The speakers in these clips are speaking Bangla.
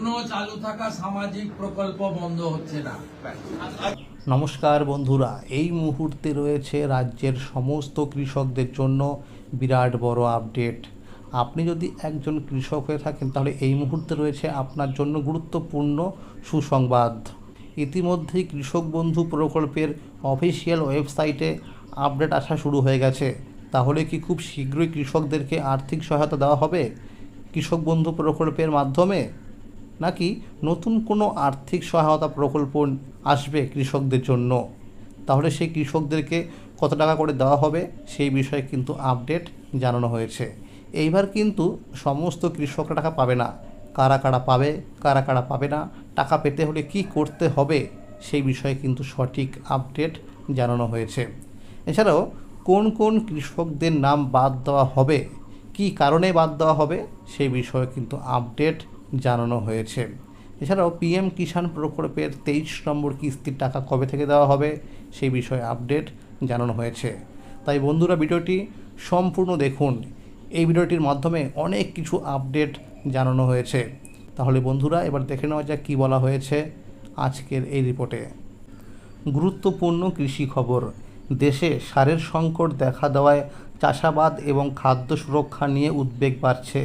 কোনো চালু থাকা সামাজিক প্রকল্প বন্ধ হচ্ছে না। নমস্কার বন্ধুরা, এই মুহূর্তে রয়েছে রাজ্যের সমস্ত কৃষকদের জন্য বিরাট বড় আপডেট। আপনি যদি একজন কৃষক হয়ে থাকেন তাহলে এই মুহূর্তে রয়েছে আপনার জন্য গুরুত্বপূর্ণ সুসংবাদ। ইতিমধ্যেই কৃষক বন্ধু প্রকল্পের অফিসিয়াল ওয়েবসাইটে আপডেট আসা শুরু হয়ে গেছে। তাহলে কি খুব শীঘ্রই কৃষকদেরকে আর্থিক সহায়তা দেওয়া হবে কৃষক বন্ধু প্রকল্পের মাধ্যমে, নাকি নতুন কোনো আর্থিক সহায়তা প্রকল্প আসবে কৃষকদের জন্য? তাহলে সেই কৃষকদেরকে কত টাকা করে দেওয়া হবে সেই বিষয়ে কিন্তু আপডেট জানানো হয়েছে। এইবার কিন্তু সমস্ত কৃষকরা টাকা পাবে না। কারা কারা পাবে, কারা কারা পাবে না, টাকা পেতে হলে কি করতে হবে সেই বিষয়ে কিন্তু সঠিক আপডেট জানানো হয়েছে। এছাড়াও কোন কোন কৃষকদের নাম বাদ দেওয়া হবে, কী কারণে বাদ দেওয়া হবে সেই বিষয়ে কিন্তু আপডেট জানানো হয়েছে। এছাড়াও পিএম কিষাণ প্রকল্পের 23 নম্বর কিস্তির টাকা কবে থেকে দেওয়া হবে সেই বিষয়ে আপডেট জানানো হয়েছে। তাই বন্ধুরা, ভিডিওটি সম্পূর্ণ দেখুন। এই ভিডিওটির মাধ্যমে অনেক কিছু আপডেট জানানো হয়েছে। তাহলে বন্ধুরা, এবার দেখে নেওয়া যাক কী বলা হয়েছে আজকের এই রিপোর্টে। গুরুত্বপূর্ণ কৃষি খবর। দেশে সারের সংকট দেখা দেওয়ায় চাষাবাদ এবং খাদ্য সুরক্ষা নিয়ে উদ্বেগ বাড়ছে।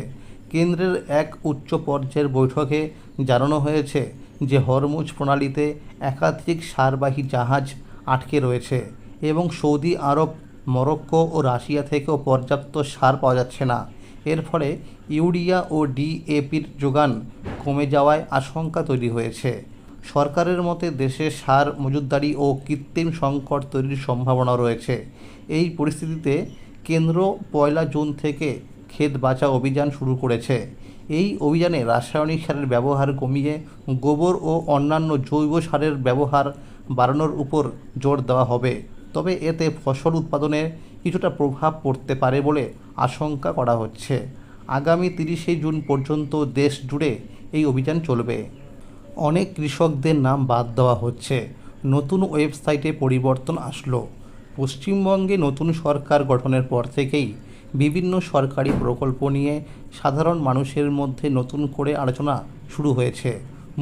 কেন্দ্রের এক উচ্চ পর্যায়ের বৈঠকে জানানো হয়েছে যে হরমুজ প্রণালীতে একাধিক সারবাহী জাহাজ আটকে রয়েছে এবং সৌদি আরব, মরক্কো ও রাশিয়া থেকেও পর্যাপ্ত সার পাওয়া যাচ্ছে না। এর ফলে ইউরিয়া ও ডিএপির যোগান কমে যাওয়ায় আশঙ্কা তৈরি হয়েছে। সরকারের মতে দেশে সার মজুতদারি ও কৃত্রিম সংকট তৈরির সম্ভাবনা রয়েছে। এই পরিস্থিতিতে কেন্দ্র 1 জুন থেকে ক্ষেত বাঁচাও অভিযান শুরু করেছে। এই অভিযানে রাসায়নিক সারের ব্যবহার কমিয়ে গোবর ও অন্যান্য জৈব সারের ব্যবহার বাড়ানোর উপর জোর দেওয়া হবে। তবে এতে ফসল উৎপাদনে কিছুটা প্রভাব পড়তে পারে বলে আশঙ্কা করা হচ্ছে। আগামী 30 জুন পর্যন্ত দেশ জুড়ে এই অভিযান চলবে। অনেক কৃষকদের নাম বাদ দেওয়া হচ্ছে। নতুন ওয়েবসাইটে পরিবর্তন আসলো। পশ্চিমবঙ্গে নতুন সরকার গঠনের পর থেকেই বিভিন্ন সরকারি প্রকল্প নিয়ে সাধারণ মানুষের মধ্যে নতুন করে আলোচনা শুরু হয়েছে।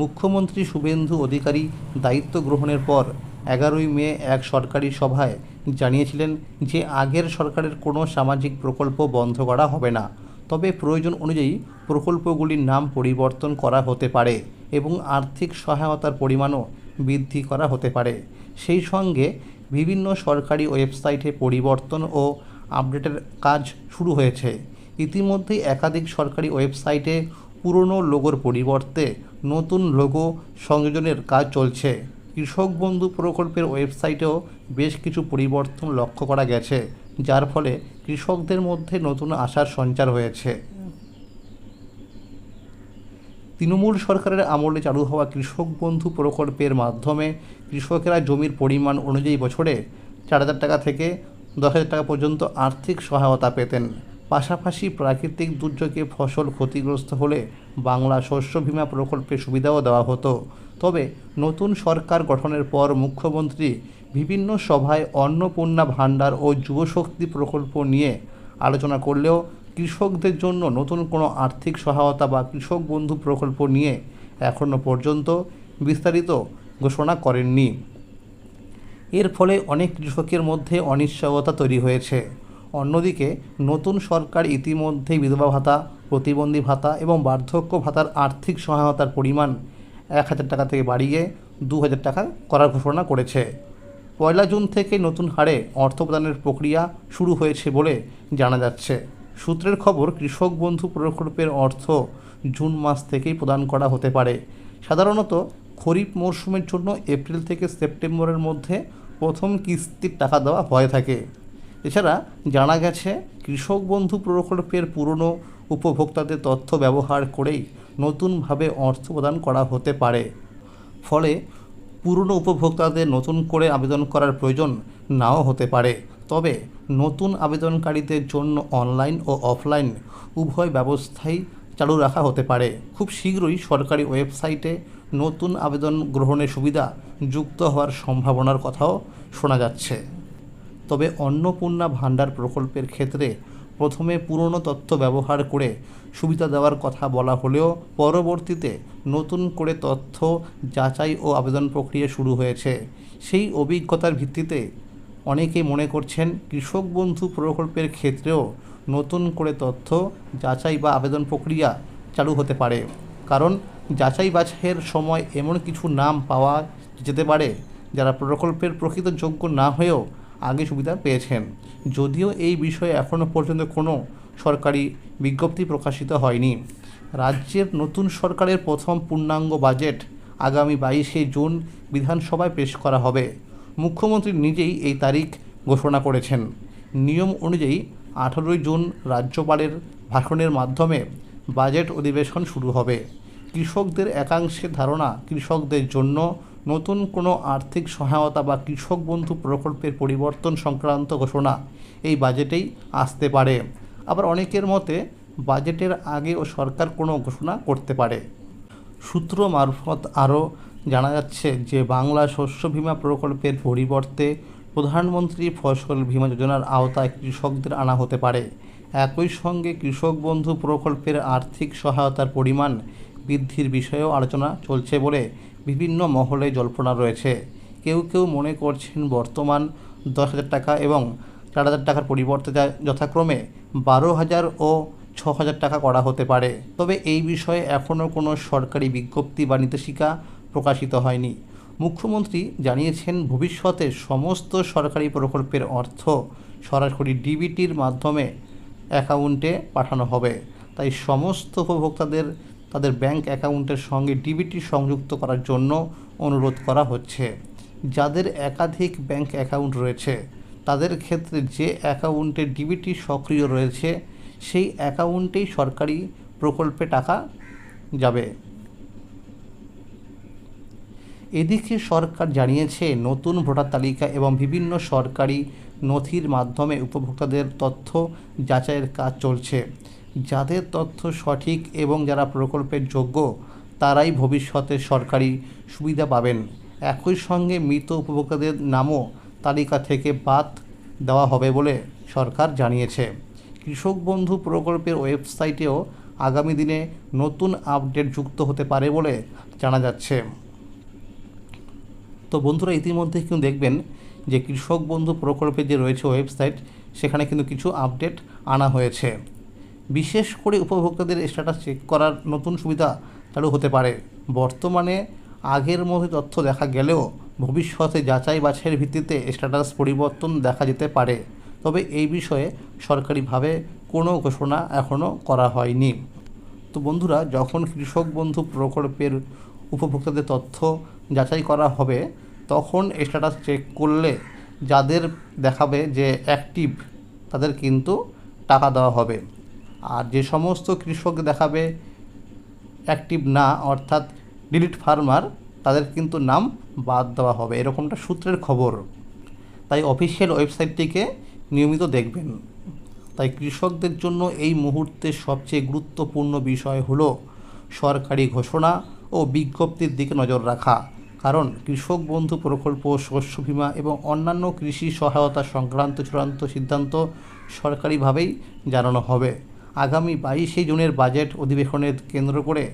মুখ্যমন্ত্রী শুভেন্দু অধিকারী দায়িত্ব গ্রহণের পর 11ই মে এক সরকারি সভায় জানিয়েছিলেন যে আগের সরকারের কোনো সামাজিক প্রকল্প বন্ধ করা হবে না, তবে প্রয়োজন অনুযায়ী প্রকল্পগুলির নাম পরিবর্তন করা হতে পারে এবং আর্থিক সহায়তার পরিমাণও বৃদ্ধি করা হতে পারে। সেই সঙ্গে বিভিন্ন সরকারি ওয়েবসাইটে পরিবর্তন ও আপডেটের কাজ শুরু হয়েছে। ইতিমধ্যেই একাধিক সরকারি ওয়েবসাইটে পুরনো লোগোর পরিবর্তে নতুন লোগো সংযোজনের কাজ চলছে। কৃষক বন্ধু প্রকল্পের ওয়েবসাইটেও বেশ কিছু পরিবর্তন লক্ষ্য করা গেছে, যার ফলে কৃষকদের মধ্যে নতুন আশার সঞ্চার হয়েছে। তৃণমূল সরকারের আমলে চালু হওয়া কৃষক বন্ধু প্রকল্পের মাধ্যমে কৃষকেরা জমির পরিমাণ অনুযায়ী বছরে 4,000 টাকা থেকে 10,000 টাকা পর্যন্ত আর্থিক সহায়তা পেতেন। পাশাপাশি প্রাকৃতিক দুর্যোগে ফসল ক্ষতিগ্রস্ত হলে বাংলা শস্য বীমা প্রকল্পের সুবিধাও দেওয়া হতো। তবে নতুন সরকার গঠনের পর মুখ্যমন্ত্রী বিভিন্ন সভায় অন্নপূর্ণা ভাণ্ডার ও যুবশক্তি প্রকল্প নিয়ে আলোচনা করলেও কৃষকদের জন্য নতুন কোনো আর্থিক সহায়তা বা কৃষক বন্ধু প্রকল্প নিয়ে এখনও পর্যন্ত বিস্তারিত ঘোষণা করেননি। এর ফলে অনেক কৃষকের মধ্যে অনিশ্চয়তা তৈরি হয়েছে। অন্যদিকে নতুন সরকার ইতিমধ্যেই বিধবা ভাতা, প্রতিবন্ধী ভাতা এবং বার্ধক্য ভাতার আর্থিক সহায়তার পরিমাণ 1,000 টাকা থেকে বাড়িয়ে 2,000 টাকা করার ঘোষণা করেছে। 1 জুন থেকে নতুন হারে অর্থ প্রদানের প্রক্রিয়া শুরু হয়েছে বলে জানা যাচ্ছে। সূত্রের খবর, কৃষক বন্ধু প্রকল্পের অর্থ জুন মাস থেকেই প্রদান করা হতে পারে। সাধারণত খরিফ মরশুমের জন্য এপ্রিল থেকে সেপ্টেম্বরের মধ্যে প্রথম কিস্তির টাকা দেওয়া হয়ে থাকে। এছাড়া জানা গেছে কৃষক বন্ধু প্রকল্পের পুরনো উপভোক্তাদের তথ্য ব্যবহার করেই নতুনভাবে অর্থ প্রদান করা হতে পারে। ফলে পুরনো উপভোক্তাদের নতুন করে আবেদন করার প্রয়োজন নাও হতে পারে। তবে নতুন আবেদনকারীদের জন্য অনলাইন ও অফলাইন উভয় ব্যবস্থাই চালু রাখা হতে পারে। খুব শীঘ্রই সরকারি ওয়েবসাইটে নতুন আবেদন গ্রহণের সুবিধা যুক্ত হওয়ার সম্ভাবনার কথাও শোনা যাচ্ছে। তবে অন্নপূর্ণা ভাণ্ডার প্রকল্পের ক্ষেত্রে প্রথমে পুরনো তথ্য ব্যবহার করে সুবিধা দেওয়ার কথা বলা হলেও পরবর্তীতে নতুন করে তথ্য যাচাই ও আবেদন প্রক্রিয়া শুরু হয়েছে। সেই অভিজ্ঞতার ভিত্তিতে অনেকেই মনে করছেন কৃষক বন্ধু প্রকল্পের ক্ষেত্রেও নতুন করে তথ্য যাচাই বা আবেদন প্রক্রিয়া চালু হতে পারে। কারণ যাচাই বাছাইয়ের সময় এমন কিছু নাম পাওয়া যেতে পারে যারা প্রকল্পের প্রকৃত যোগ্য না হয়েও আগে সুবিধা পেয়েছেন। যদিও এই বিষয়ে এখনও পর্যন্ত কোনো সরকারি বিজ্ঞপ্তি প্রকাশিত হয়নি। রাজ্যের নতুন সরকারের প্রথম পূর্ণাঙ্গ বাজেট আগামী 22শে জুন বিধানসভায় পেশ করা হবে। মুখ্যমন্ত্রী নিজেই এই তারিখ ঘোষণা করেছেন। নিয়ম অনুযায়ী 18ই জুন রাজ্যপালের ভাষণের মাধ্যমে বাজেট অধিবেশন শুরু হবে। কৃষকদের একাংশের ধারণা, কৃষকদের জন্য নতুন কোনো আর্থিক সহায়তা বা কৃষক বন্ধু প্রকল্পের পরিবর্তন সংক্রান্ত ঘোষণা এই বাজেটেই আসতে পারে। আবার অনেকের মতে বাজেটের আগেও সরকার কোনো ঘোষণা করতে পারে। সূত্র মারফত আরও জানা যাচ্ছে যে বাংলা শস্য বীমা প্রকল্পের পরিবর্তে প্রধানমন্ত্রী ফসল বীমা যোজনার আওতায় কৃষকদের আনা হতে পারে। একই সঙ্গে কৃষক বন্ধু প্রকল্পের আর্থিক সহায়তার পরিমাণ বৃদ্ধির বিষয়েও আলোচনা চলছে বলে বিভিন্ন মহলে জল্পনা রয়েছে। কেউ কেউ মনে করছেন বর্তমান 10,000 টাকা এবং 4,000 টাকার পরিবর্তে যথাক্রমে 12,000 ও 6,000 টাকা করা হতে পারে। তবে এই বিষয়ে এখনও কোনো সরকারি বিজ্ঞপ্তি বা নির্দেশিকা প্রকাশিত হয়নি। মুখ্যমন্ত্রী জানিয়েছেন ভবিষ্যতে সমস্ত সরকারি প্রকল্পের অর্থ সরাসরি ডিবিটির মাধ্যমে অ্যাকাউন্টে পাঠানো হবে। তাই সমস্ত উপভোক্তাদের তাদের ব্যাংক অ্যাকাউন্টের সঙ্গে ডিবিটি সংযুক্ত করার জন্য অনুরোধ করা হচ্ছে। যাদের একাধিক ব্যাংক অ্যাকাউন্ট রয়েছে তাদের ক্ষেত্রে যে অ্যাকাউন্টে ডিবিটি সক্রিয় রয়েছে সেই অ্যাকাউন্টেই সরকারি প্রকল্পে টাকা যাবে। এদিকে সরকার জানিয়েছে নতুন ভোটার তালিকা এবং বিভিন্ন সরকারি নথির মাধ্যমে উপভোক্তাদের তথ্য যাচাইয়ের কাজ চলছে। যাদের তথ্য সঠিক এবং যারা প্রকল্পের যোগ্য তারাই ভবিষ্যতে সরকারি সুবিধা পাবেন। একই সঙ্গে মৃত উপভোক্তাদের নামও তালিকা থেকে বাদ দেওয়া হবে বলে সরকার জানিয়েছে। কৃষক বন্ধু প্রকল্পের ওয়েবসাইটেও আগামী দিনে নতুন আপডেট যুক্ত হতে পারে বলে জানা যাচ্ছে। তো বন্ধুরা, ইতিমধ্যে কিন্তু দেখবেন যে কৃষক বন্ধু প্রকল্পে যে রয়েছে ওয়েবসাইট, সেখানে কিন্তু কিছু আপডেট আনা হয়েছে। বিশেষ করে উপভোক্তাদের স্ট্যাটাস চেক করার নতুন সুবিধা চালু হতে পারে। বর্তমানে আগের মতো তথ্য দেখা গেলেও ভবিষ্যতে যাচাই বাছাইয়ের ভিত্তিতে স্ট্যাটাস পরিবর্তন দেখা যেতে পারে। তবে এই বিষয়ে সরকারিভাবে কোনো ঘোষণা এখনও করা হয়নি। তো বন্ধুরা, যখন কৃষক বন্ধু প্রকল্পের উপভোক্তাদের তথ্য যাচাই করা হবে তখন স্ট্যাটাস চেক করলে যাদের দেখাবে যে অ্যাক্টিভ তাদের কিন্তু টাকা দেওয়া হবে, আর যে সমস্ত কৃষক দেখাবে অ্যাক্টিভ না অর্থাৎ ডিলিট ফার্মার তাদের কিন্তু নাম বাদ দেওয়া হবে, এরকমটা সূত্রের খবর। তাই অফিসিয়াল ওয়েবসাইটটিকে নিয়মিত দেখবেন। তাই কৃষকদের জন্য এই মুহূর্তে সবচেয়ে গুরুত্বপূর্ণ বিষয় হলো সরকারি ঘোষণা ও বিজ্ঞপ্তির দিকে নজর রাখা। কারণ কৃষক বন্ধু প্রকল্প, শস্য বীমা এবং অন্যান্য কৃষি সহায়তা সংক্রান্ত চূড়ান্ত সিদ্ধান্ত সরকারিভাবেই জানানো হবে। আগামী 22শে জুনের বাজেট অধিবেশনের কেন্দ্র করে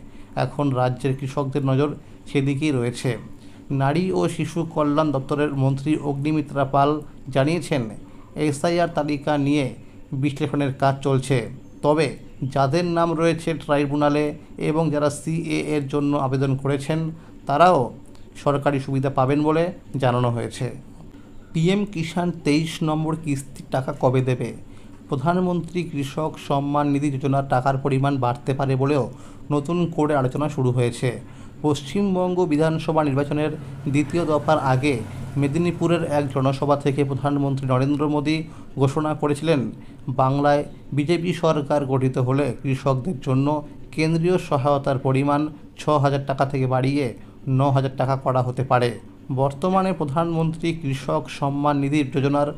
এখন রাজ্যের কৃষকদের নজর সেদিকেই রয়েছে। নারী ও শিশু কল্যাণ দপ্তরের মন্ত্রী অগ্নিমিত্রা পাল জানিয়েছেন এসআইআর তালিকা নিয়ে বিশ্লেষণের কাজ চলছে। তবে যাদের নাম রয়েছে ট্রাইব্যুনালে এবং যারা সিএ এর জন্য আবেদন করেছেন তারাও সরকারি সুবিধা পাবেন বলে জানানো হয়েছে। পিএম কিষাণ 23 নম্বর কিস্তির টাকা কবে দেবে? প্রধানমন্ত্রী কৃষক সম্মান নিধি যোজনার টাকার পরিমাণ বাড়তে পারে বলেও নতুন করে আলোচনা শুরু হয়েছে। পশ্চিমবঙ্গ বিধানসভা নির্বাচনের দ্বিতীয় দফার আগে মেদিনীপুরের এক জনসভা থেকে প্রধানমন্ত্রী নরেন্দ্র মোদী ঘোষণা করেছিলেন বাংলায় বিজেপি সরকার গঠিত হলে কৃষকদের জন্য কেন্দ্রীয় সহায়তার পরিমাণ 6,000 টাকা থেকে বাড়িয়ে 9,000 টাকা করা হতে পারে। বর্তমানে প্রধানমন্ত্রী কৃষক সম্মান নিধি যোজনার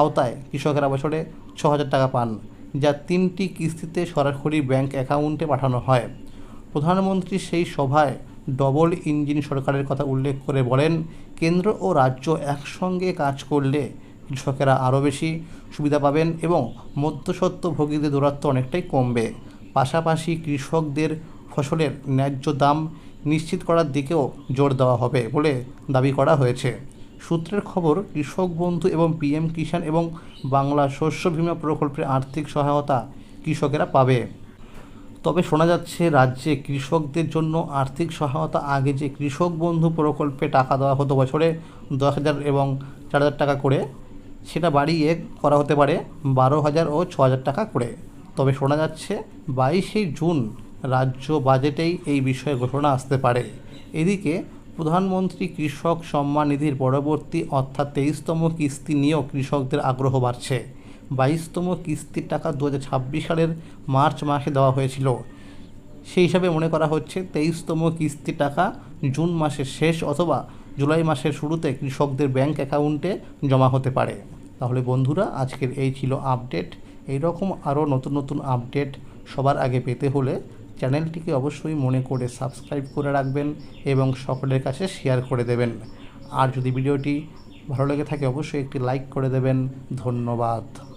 আওতায় কৃষকেরা বছরে 6,000 টাকা পান, যা 3টি কিস্তিতে সরাসরি ব্যাংক অ্যাকাউন্টে পাঠানো হয়। প্রধানমন্ত্রী সেই সভায় ডবল ইঞ্জিন সরকারের কথা উল্লেখ করে বলেন, কেন্দ্র ও রাজ্য একসঙ্গে কাজ করলে কৃষকেরা আরও বেশি সুবিধা পাবেন এবং মধ্যস্বত্বভোগীদের দৌরাত্ম্য অনেকটাই কমবে। পাশাপাশি কৃষকদের ফসলের ন্যায্য দাম নিশ্চিত করার দিকেও জোর দেওয়া হবে বলে দাবি করা হয়েছে। সূত্রের খবর, কৃষক বন্ধু এবং পিএম কিষাণ এবং বাংলা শস্য বীমা প্রকল্পের আর্থিক সহায়তা কৃষকেরা পাবে। তবে শোনা যাচ্ছে রাজ্যে কৃষকদের জন্য আর্থিক সহায়তা আগে যে কৃষক বন্ধু প্রকল্পে টাকা দেওয়া হতো বছরে 10,000 এবং 4,000 টাকা করে, সেটা বাড়িয়ে করা হতে পারে 12,000 ও 6,000 টাকা করে। তবে শোনা যাচ্ছে 22শে জুন রাজ্য বাজেটেই এই বিষয়ে ঘোষণা আসতে পারে। এদিকে প্রধানমন্ত্রী কৃষক সম্মান নিধির পরবর্তী অর্থাৎ 23তম কিস্তি নিয়েও কৃষকদের আগ্রহ বাড়ছে। 22তম কিস্তির টাকা 2026 সালের মার্চ মাসে দেওয়া হয়েছিল। সেই হিসাবে মনে করা হচ্ছে 23তম কিস্তির টাকা জুন মাসের শেষ অথবা জুলাই মাসের শুরুতে কৃষকদের ব্যাংক অ্যাকাউন্টে জমা হতে পারে। তাহলে বন্ধুরা, আজকের এই ছিল আপডেট। এই রকম আরও নতুন নতুন আপডেট সবার আগে পেতে হলে চ্যানেলটিকে অবশ্যই মনে করে সাবস্ক্রাইব করে রাখবেন এবং সকলের কাছে শেয়ার করে দেবেন। আর যদি ভিডিওটি ভালো লেগে থাকে অবশ্যই একটি লাইক করে দেবেন। ধন্যবাদ।